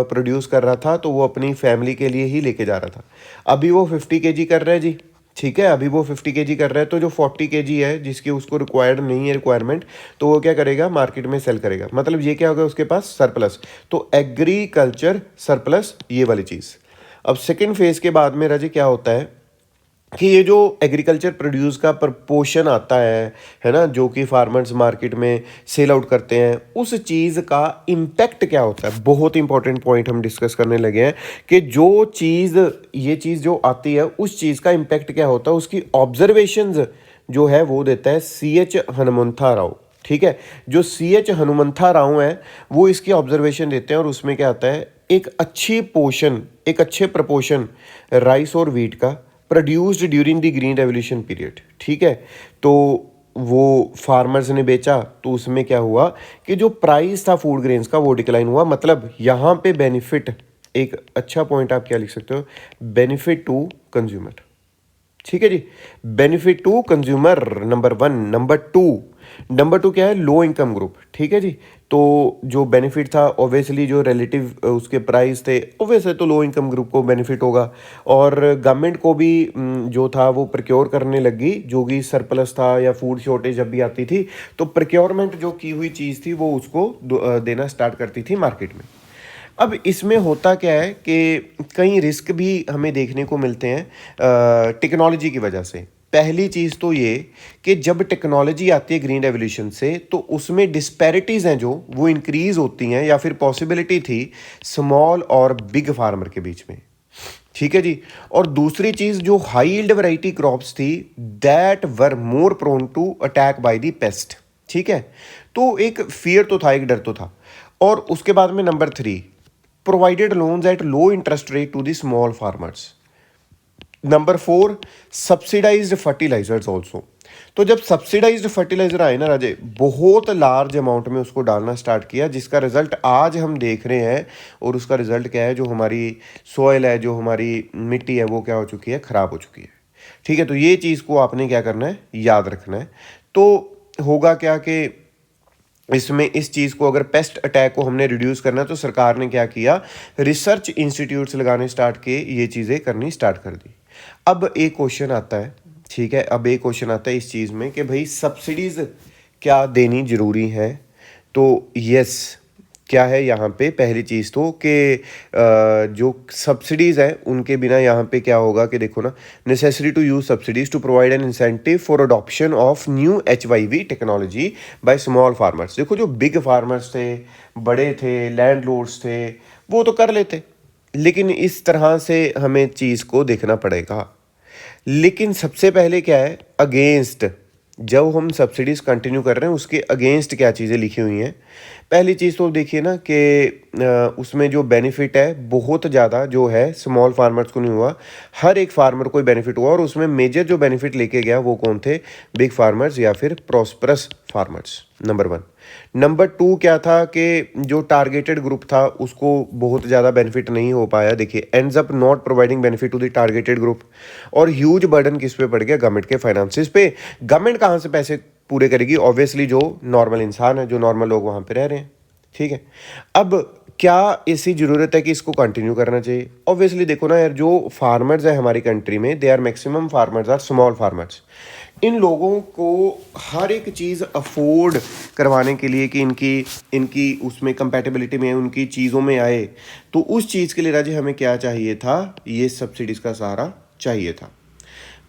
प्रोड्यूस कर रहा था तो वो अपनी फैमिली के लिए ही लेके जा रहा था, अभी वो 50 kg कर रहा है जी, ठीक है, अभी वो 50 kg कर रहा है, तो जो 40 kg है जिसकी उसको रिक्वायर्ड नहीं है रिक्वायरमेंट, तो वो क्या करेगा, मार्केट में सेल करेगा, मतलब ये क्या होगा, उसके पास सरप्लस। तो एग्रीकल्चर सरप्लस, ये वाली चीज़। अब सेकेंड फेज के बाद में राजी क्या होता है कि ये जो एग्रीकल्चर प्रोड्यूस का प्रपोर्शन आता है ना, जो कि फार्मर्स मार्केट में सेल आउट करते हैं, उस चीज़ का इम्पैक्ट क्या होता है। बहुत इंपॉर्टेंट पॉइंट हम डिस्कस करने लगे हैं कि जो चीज़, ये चीज़ जो आती है उस चीज़ का इम्पैक्ट क्या होता है, उसकी ऑब्जर्वेशंस जो है वो देता है CH हनुमंथा राव, ठीक है। जो CH हनुमंथा राव हैं वो इसकी ऑब्जर्वेशन देते हैं, और उसमें क्या आता है, एक अच्छी पोर्शन, एक अच्छे प्रपोर्शन राइस और वीट का produced during the green revolution period, ठीक है। तो वो फार्मर्स ने बेचा, तो उसमें क्या हुआ कि जो प्राइस था फूड ग्रेन्स का वो डिक्लाइन हुआ। मतलब यहाँ पे बेनिफिट, एक अच्छा पॉइंट आप क्या लिख सकते हो, बेनिफिट टू कंज्यूमर, ठीक है जी, benefit to consumer, number 1। Number two क्या है, लो इनकम ग्रुप, ठीक है जी। तो जो बेनिफिट था ऑब्वियसली जो रिलेटिव उसके प्राइस थे, ऑब्वियसली तो लो इनकम ग्रुप को बेनिफिट होगा। और गवर्नमेंट को भी जो था वो प्रोक्योर करने लगी, जो भी सरप्लस था या फूड शॉर्टेज जब भी आती थी तो प्रोक्योरमेंट जो की हुई चीज़ थी वो उसको देना स्टार्ट करती थी मार्केट में। अब इसमें होता क्या है कि कई रिस्क भी हमें देखने को मिलते हैं टेक्नोलॉजी की वजह से। पहली चीज़ तो ये कि जब टेक्नोलॉजी आती है ग्रीन रेवोल्यूशन से, तो उसमें डिस्पैरिटीज़ हैं जो वो इंक्रीज़ होती हैं, या फिर पॉसिबिलिटी थी स्मॉल और बिग फार्मर के बीच में, ठीक है जी। और दूसरी चीज़, जो हाई यील्ड वैरायटी क्रॉप्स थी that were more prone to attack by the pest, ठीक है। तो एक फियर तो था, एक डर तो था। और उसके बाद में number 3, provided loans at low interest rate to the small farmers. Number 4, subsidised fertilisers also. तो जब सब्सिडाइज्ड फर्टिलाइजर आए ना राजे, बहुत लार्ज अमाउंट में उसको डालना स्टार्ट किया, जिसका रिजल्ट आज हम देख रहे हैं। और उसका रिजल्ट क्या है, जो हमारी सॉइल है, जो हमारी मिट्टी है, वो क्या हो चुकी है, ख़राब हो चुकी है, ठीक है। तो ये चीज़ को आपने क्या करना है, याद रखना है। तो होगा क्या कि इसमें इस चीज़ को, अगर पेस्ट अटैक को हमने रिड्यूस करना है, तो सरकार ने क्या किया, रिसर्च इंस्टीट्यूट्स लगाने स्टार्ट किए, ये चीज़ें करनी स्टार्ट कर दी। अब एक क्वेश्चन आता है, ठीक है, अब एक क्वेश्चन आता है इस चीज़ में कि भाई सब्सिडीज़ क्या देनी ज़रूरी है। तो यस, क्या है यहाँ पे, पहली चीज़ तो कि जो सब्सिडीज़ हैं उनके बिना यहाँ पे क्या होगा कि देखो ना, necessary to use subsidies to provide an incentive for adoption of new HYV technology by small farmers. देखो, जो बिग फार्मर्स थे, बड़े थे, लैंडलॉर्ड्स थे, वो तो कर लेते, लेकिन इस तरह से हमें चीज़ को देखना पड़ेगा। लेकिन सबसे पहले क्या है, अगेंस्ट, जब हम सब्सिडीज़ कंटिन्यू कर रहे हैं उसके अगेंस्ट क्या चीज़ें लिखी हुई हैं। पहली चीज़ तो देखिए ना कि उसमें जो बेनिफिट है बहुत ज़्यादा जो है स्मॉल फार्मर्स को नहीं हुआ, हर एक फार्मर को बेनिफिट हुआ। और उसमें मेजर जो बेनिफिट लेके गया वो कौन थे, बिग फार्मर्स या फिर प्रॉस्परस फार्मर्स, नंबर 1। नंबर 2 क्या था कि जो टारगेटेड ग्रुप था उसको बहुत ज़्यादा बेनिफिट नहीं हो पाया। देखिए, ends up not providing benefit to the targeted group. और ह्यूज बर्डन किस पे पड़ गया, गवर्नमेंट के फाइनेंसिस पे। गवर्नमेंट कहाँ से पैसे पूरे करेगी, ऑब्वियसली जो नॉर्मल इंसान है, जो नॉर्मल लोग वहाँ पे रह रहे हैं, ठीक है। अब क्या ऐसी ज़रूरत है कि इसको कंटिन्यू करना चाहिए? ऑब्वियसली देखो ना यार, जो फार्मर्स है हमारी कंट्री में, they are maximum farmers are small farmers. इन लोगों को हर एक चीज़ अफोर्ड करवाने के लिए कि इनकी इनकी उसमें कंपैटिबिलिटी में, उनकी चीज़ों में आए, तो उस चीज़ के लिए राजे हमें क्या चाहिए था, ये सब्सिडीज़ का सहारा चाहिए था।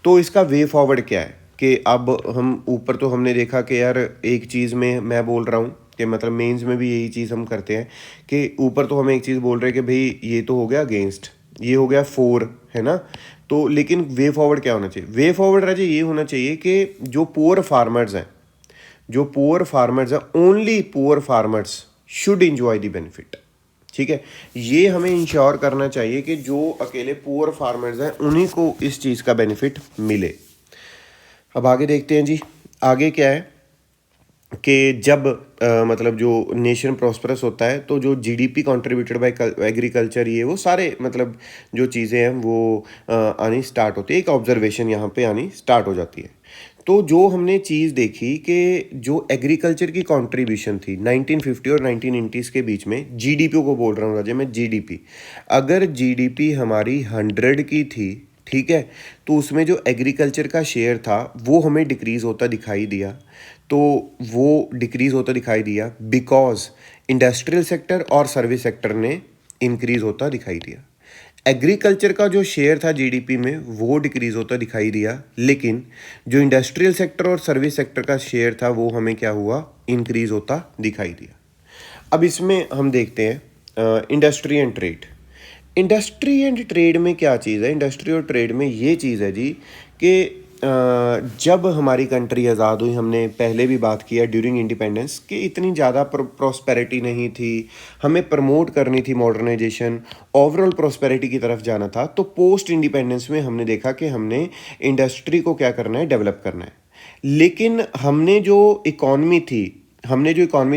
तो इसका वे फॉरवर्ड क्या है कि अब हम ऊपर तो हमने देखा कि यार एक चीज़ में मैं बोल रहा हूँ कि मतलब मेंस में भी यही चीज़ हम करते हैं कि ऊपर तो हम एक चीज़ बोल रहे हैं कि भाई ये तो हो गया अगेंस्ट, ये हो गया 4, है ना। तो लेकिन वे फॉरवर्ड क्या होना चाहिए, वे फॉरवर्ड राजे ये होना चाहिए कि जो पुअर फार्मर्स हैं, जो पुअर फार्मर्स हैं, only poor farmers should enjoy the benefit, ठीक है। ये हमें इंश्योर करना चाहिए कि जो अकेले पुअर फार्मर्स हैं उन्हीं को इस चीज़ का बेनिफिट मिले। अब आगे देखते हैं जी, आगे क्या है कि जब मतलब जो नेशन प्रॉस्परस होता है तो जो जीडीपी कंट्रीब्यूटेड बाय एग्रीकल्चर, ये वो सारे मतलब जो चीज़ें हैं वो आनी स्टार्ट होती है, एक ऑब्जर्वेशन यहाँ पे आनी स्टार्ट हो जाती है। तो जो हमने चीज़ देखी कि जो एग्रीकल्चर की कंट्रीब्यूशन थी 1950 और 1980s के बीच में, जीडीपी को बोल रहा हूँ राजे मैं, जीडीपी, अगर जीडीपी हमारी 100 की थी, ठीक है, तो उसमें जो एग्रीकल्चर का शेयर था वो हमें डिक्रीज़ होता दिखाई दिया। तो वो डिक्रीज़ होता दिखाई दिया बिकॉज इंडस्ट्रियल सेक्टर और सर्विस सेक्टर ने इंक्रीज़ होता दिखाई दिया। एग्रीकल्चर का जो शेयर था जीडीपी में वो डिक्रीज़ होता दिखाई दिया, लेकिन जो इंडस्ट्रियल सेक्टर और सर्विस सेक्टर का शेयर था वो हमें क्या हुआ, इंक्रीज़ होता दिखाई दिया। अब इसमें हम देखते हैं industry and trade. Industry and trade में क्या चीज़ है, इंडस्ट्री और ट्रेड में ये चीज़ है जी कि जब हमारी कंट्री आज़ाद हुई, हमने पहले भी बात किया ड्यूरिंग इंडिपेंडेंस, कि इतनी ज़्यादा प्रॉस्पेरिटी नहीं थी, हमें प्रमोट करनी थी मॉडर्नाइजेशन, ओवरऑल प्रॉस्पेरिटी की तरफ जाना था। तो पोस्ट इंडिपेंडेंस में हमने देखा कि हमने इंडस्ट्री को क्या करना है, डेवलप करना है। लेकिन हमने जो इकॉनमी थी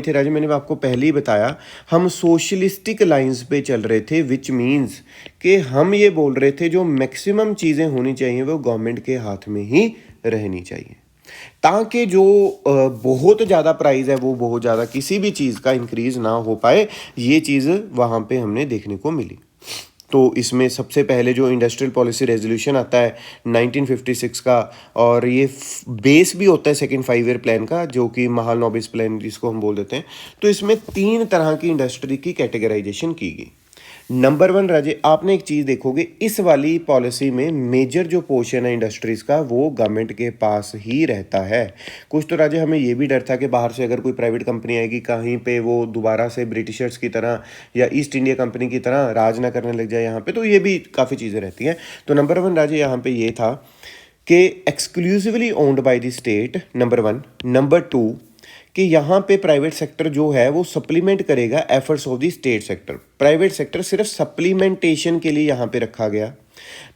राजा, मैंने आपको पहले ही बताया, हम सोशलिस्टिक लाइंस पे चल रहे थे, विच मीन्स कि हम ये बोल रहे थे जो मैक्सिमम चीज़ें होनी चाहिए वो गवर्नमेंट के हाथ में ही रहनी चाहिए, ताकि जो बहुत ज़्यादा प्राइस है वो बहुत ज़्यादा किसी भी चीज़ का इंक्रीज़ ना हो पाए। ये चीज़ वहाँ पे हमने देखने को मिली। तो इसमें सबसे पहले जो इंडस्ट्रियल पॉलिसी रेजोल्यूशन आता है 1956 का, और ये बेस भी होता है सेकंड 5 ईयर प्लान का, जो कि महालनोबिस प्लान जिसको हम बोल देते हैं। तो इसमें 3 तरह की इंडस्ट्री की कैटेगराइजेशन की गई। नंबर 1 राजे, आपने एक चीज़ देखोगे इस वाली पॉलिसी में मेजर जो पोर्शन है इंडस्ट्रीज़ का वो गवर्नमेंट के पास ही रहता है। कुछ तो राजे हमें ये भी डर था कि बाहर से अगर कोई प्राइवेट कंपनी आएगी कहीं पे वो दोबारा से ब्रिटिशर्स की तरह या ईस्ट इंडिया कंपनी की तरह राज ना करने लग जाए यहाँ पे, तो ये भी काफ़ी चीज़ें रहती हैं। तो नंबर 1 राजे यहाँ पे ये था कि exclusively owned by the state, number 1। Number 2 कि यहाँ पे प्राइवेट सेक्टर जो है वो सप्लीमेंट करेगा efforts of the state sector. Private sector सिर्फ सप्लीमेंटेशन के लिए यहाँ पे रखा गया।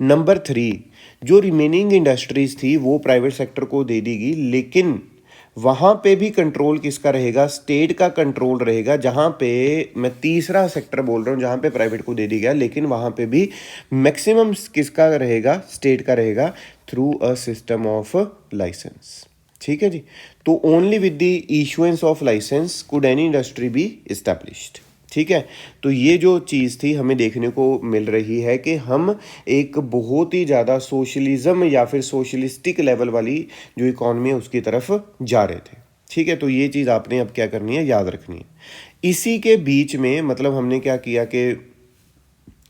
नंबर 3, जो रिमेनिंग इंडस्ट्रीज थी वो प्राइवेट सेक्टर को दे देगी, लेकिन वहाँ पे भी कंट्रोल किसका रहेगा, स्टेट का कंट्रोल रहेगा। जहाँ पे मैं तीसरा सेक्टर बोल रहा हूँ जहाँ पे प्राइवेट को दे दी गया, लेकिन वहाँ पे भी मैक्सिमम किसका रहेगा, स्टेट का रहेगा, through a system of licence. ठीक है जी। तो only with the issuance of licence could any industry be established. ठीक है। तो ये जो चीज़ थी हमें देखने को मिल रही है कि हम एक बहुत ही ज़्यादा सोशलिज्म या फिर सोशलिस्टिक लेवल वाली जो इकॉनमी है उसकी तरफ जा रहे थे। ठीक है। तो ये चीज़ आपने अब क्या करनी है, याद रखनी है। इसी के बीच में मतलब हमने क्या किया कि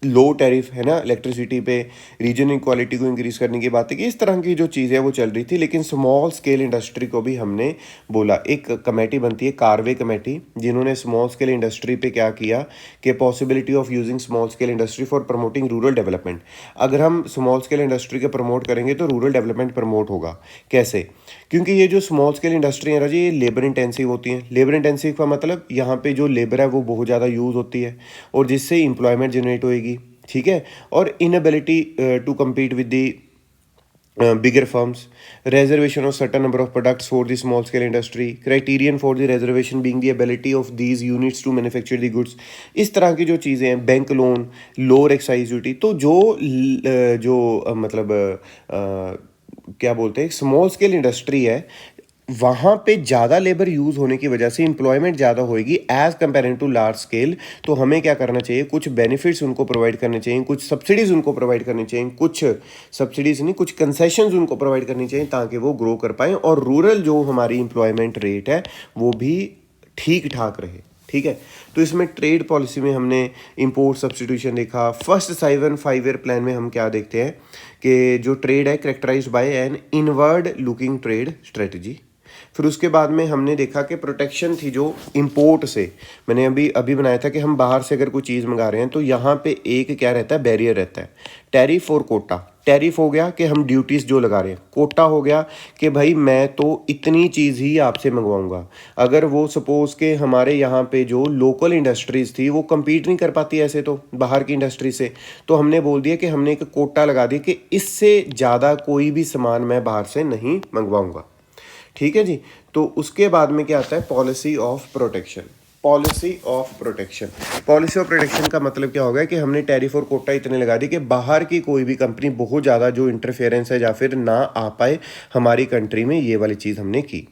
लो टैरिफ है ना इलेक्ट्रिसिटी पे, रीजन इक्वालिटी को इंक्रीज़ करने की बात है कि इस तरह की जो चीज़ें वो चल रही थी। लेकिन स्मॉल स्केल इंडस्ट्री को भी हमने बोला, एक कमेटी बनती है कार्वे कमेटी, जिन्होंने स्मॉल स्केल इंडस्ट्री पे क्या किया कि possibility of using small scale industry for promoting rural development. अगर हम स्मॉल स्केल इंडस्ट्री को प्रमोट करेंगे तो रूरल डेवलपमेंट प्रमोट होगा। कैसे? क्योंकि ये जो स्मॉल स्केल इंडस्ट्री है राजी, ये लेबर इंटेंसिव होती हैं। लेबर इंटेंसिव का मतलब यहाँ पे जो लेबर है वो बहुत ज़्यादा यूज़ होती है और जिससे एम्प्लॉयमेंट जनरेट होएगी। ठीक है। और inability to compete with the bigger firms, reservation of certain number of products for the small scale industry, criterion for the reservation being the ability of these units to manufacture the goods। इस तरह की जो चीज़ें हैं, bank loan, lower excise duty, तो मतलब क्या बोलते हैं, स्मॉल स्केल इंडस्ट्री है, वहाँ पे ज़्यादा लेबर यूज़ होने की वजह से एम्प्लॉयमेंट ज़्यादा होएगी as comparing to large scale. तो हमें क्या करना चाहिए, कुछ बेनिफिट्स उनको प्रोवाइड करने चाहिए, कुछ सब्सिडीज़ उनको प्रोवाइड करनी चाहिए, कुछ सब्सिडीज़ नहीं, कुछ कंसेशंस उनको प्रोवाइड करनी चाहिए ताकि वो ग्रो कर पाएँ और रूरल जो हमारी एम्प्लॉयमेंट रेट है वो भी ठीक ठाक रहे। ठीक है। तो इसमें ट्रेड पॉलिसी में हमने इंपोर्ट सब्स्टिट्यूशन देखा। फर्स्ट 5 ईयर प्लान में हम क्या देखते हैं कि जो ट्रेड है characterised by an inward looking trade strategy. फिर उसके बाद में हमने देखा कि प्रोटेक्शन थी जो इंपोर्ट से, मैंने अभी बनाया था कि हम बाहर से अगर कोई चीज़ मंगा रहे हैं तो यहाँ पे एक क्या रहता है, बैरियर रहता है, टैरिफ और कोटा। टैरिफ हो गया कि हम ड्यूटीज़ जो लगा रहे हैं, कोटा हो गया कि भाई मैं तो इतनी चीज़ ही आपसे मंगवाऊंगा। अगर वो सपोज़ के हमारे यहाँ पे जो लोकल इंडस्ट्रीज़ थी वो compete नहीं कर पाती ऐसे तो बाहर की इंडस्ट्री से, तो हमने बोल दिया कि हमने एक कोटा लगा दिया कि इससे ज़्यादा कोई भी सामान मैं बाहर से नहीं मंगवाऊंगा। ठीक है जी। तो उसके बाद में क्या आता है, policy of protection. Policy of protection, policy of protection का मतलब क्या होगा कि हमने टैरिफ और कोटा इतने लगा दी कि बाहर की कोई भी कंपनी बहुत ज़्यादा जो इंटरफेरेंस है या फिर ना आ पाए हमारी कंट्री में, ये वाली चीज़ हमने की।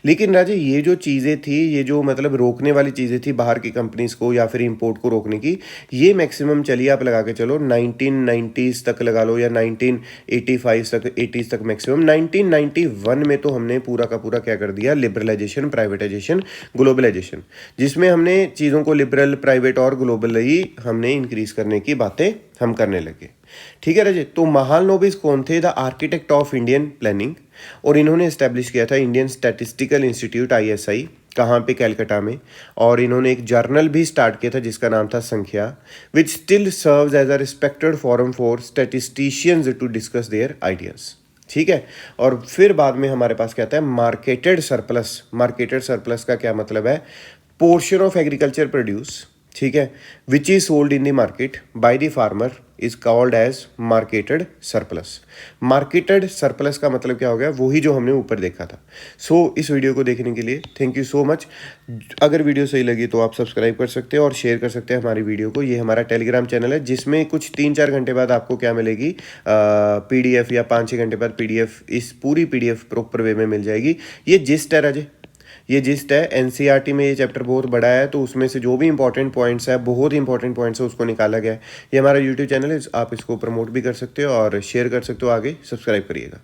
लेकिन राजे ये जो चीज़ें थी, ये जो मतलब रोकने वाली चीज़ें थी बाहर की कंपनीज को या फिर इंपोर्ट को रोकने की, ये मैक्सिमम चलिए आप लगा के चलो 1990s तक लगा लो या 1985 तक, 80s तक मैक्सिमम। 1991 में तो हमने पूरा का पूरा क्या कर दिया, लिबरलाइजेशन, प्राइवेटाइजेशन, ग्लोबलाइजेशन, जिसमें हमने चीज़ों को लिबरल, प्राइवेट और ग्लोबली हमने इंक्रीज करने की बातें हम करने लगे। ठीक है राजे। तो महालनोबिस कौन थे? The architect of Indian planning, और इन्होंने इस्टेब्लिश किया था इंडियन स्टैटिस्टिकल इंस्टीट्यूट ISI, कहाँ पे, कैलकाटा में। और इन्होंने एक जर्नल भी स्टार्ट किया था जिसका नाम था Sankhya, which still serves as a respected forum for statisticians to discuss their ideas. ठीक है। और फिर बाद में हमारे पास क्या आता है, मार्केटेड सरप्लस। मार्केटेड सरप्लस का क्या मतलब है, पोर्शन ऑफ एग्रीकल्चर प्रोड्यूस, ठीक है, which is sold in the market by the farmer is called as marketed surplus. Marketed surplus का मतलब क्या हो गया, वही जो हमने ऊपर देखा था। सो इस वीडियो को देखने के लिए थैंक यू सो मच। अगर वीडियो सही लगी तो आप सब्सक्राइब कर सकते हैं और शेयर कर सकते हैं हमारी वीडियो को। ये हमारा टेलीग्राम चैनल है जिसमें कुछ 3-4 घंटे बाद आपको क्या मिलेगी, PDF, या 5-6 घंटे बाद PDF, इस पूरी PDF प्रॉपर वे में मिल जाएगी। ये जिस्ट है राजे, ये जिस्ट है। NCERT में ये चैप्टर बहुत बड़ा है, तो उसमें से जो भी इंपॉर्टेंट पॉइंट्स है, बहुत ही इंपॉर्टेंट पॉइंट्स है, उसको निकाला गया है। ये हमारा YouTube चैनल है, आप इसको प्रमोट भी कर सकते हो और शेयर कर सकते हो, आगे सब्सक्राइब करिएगा।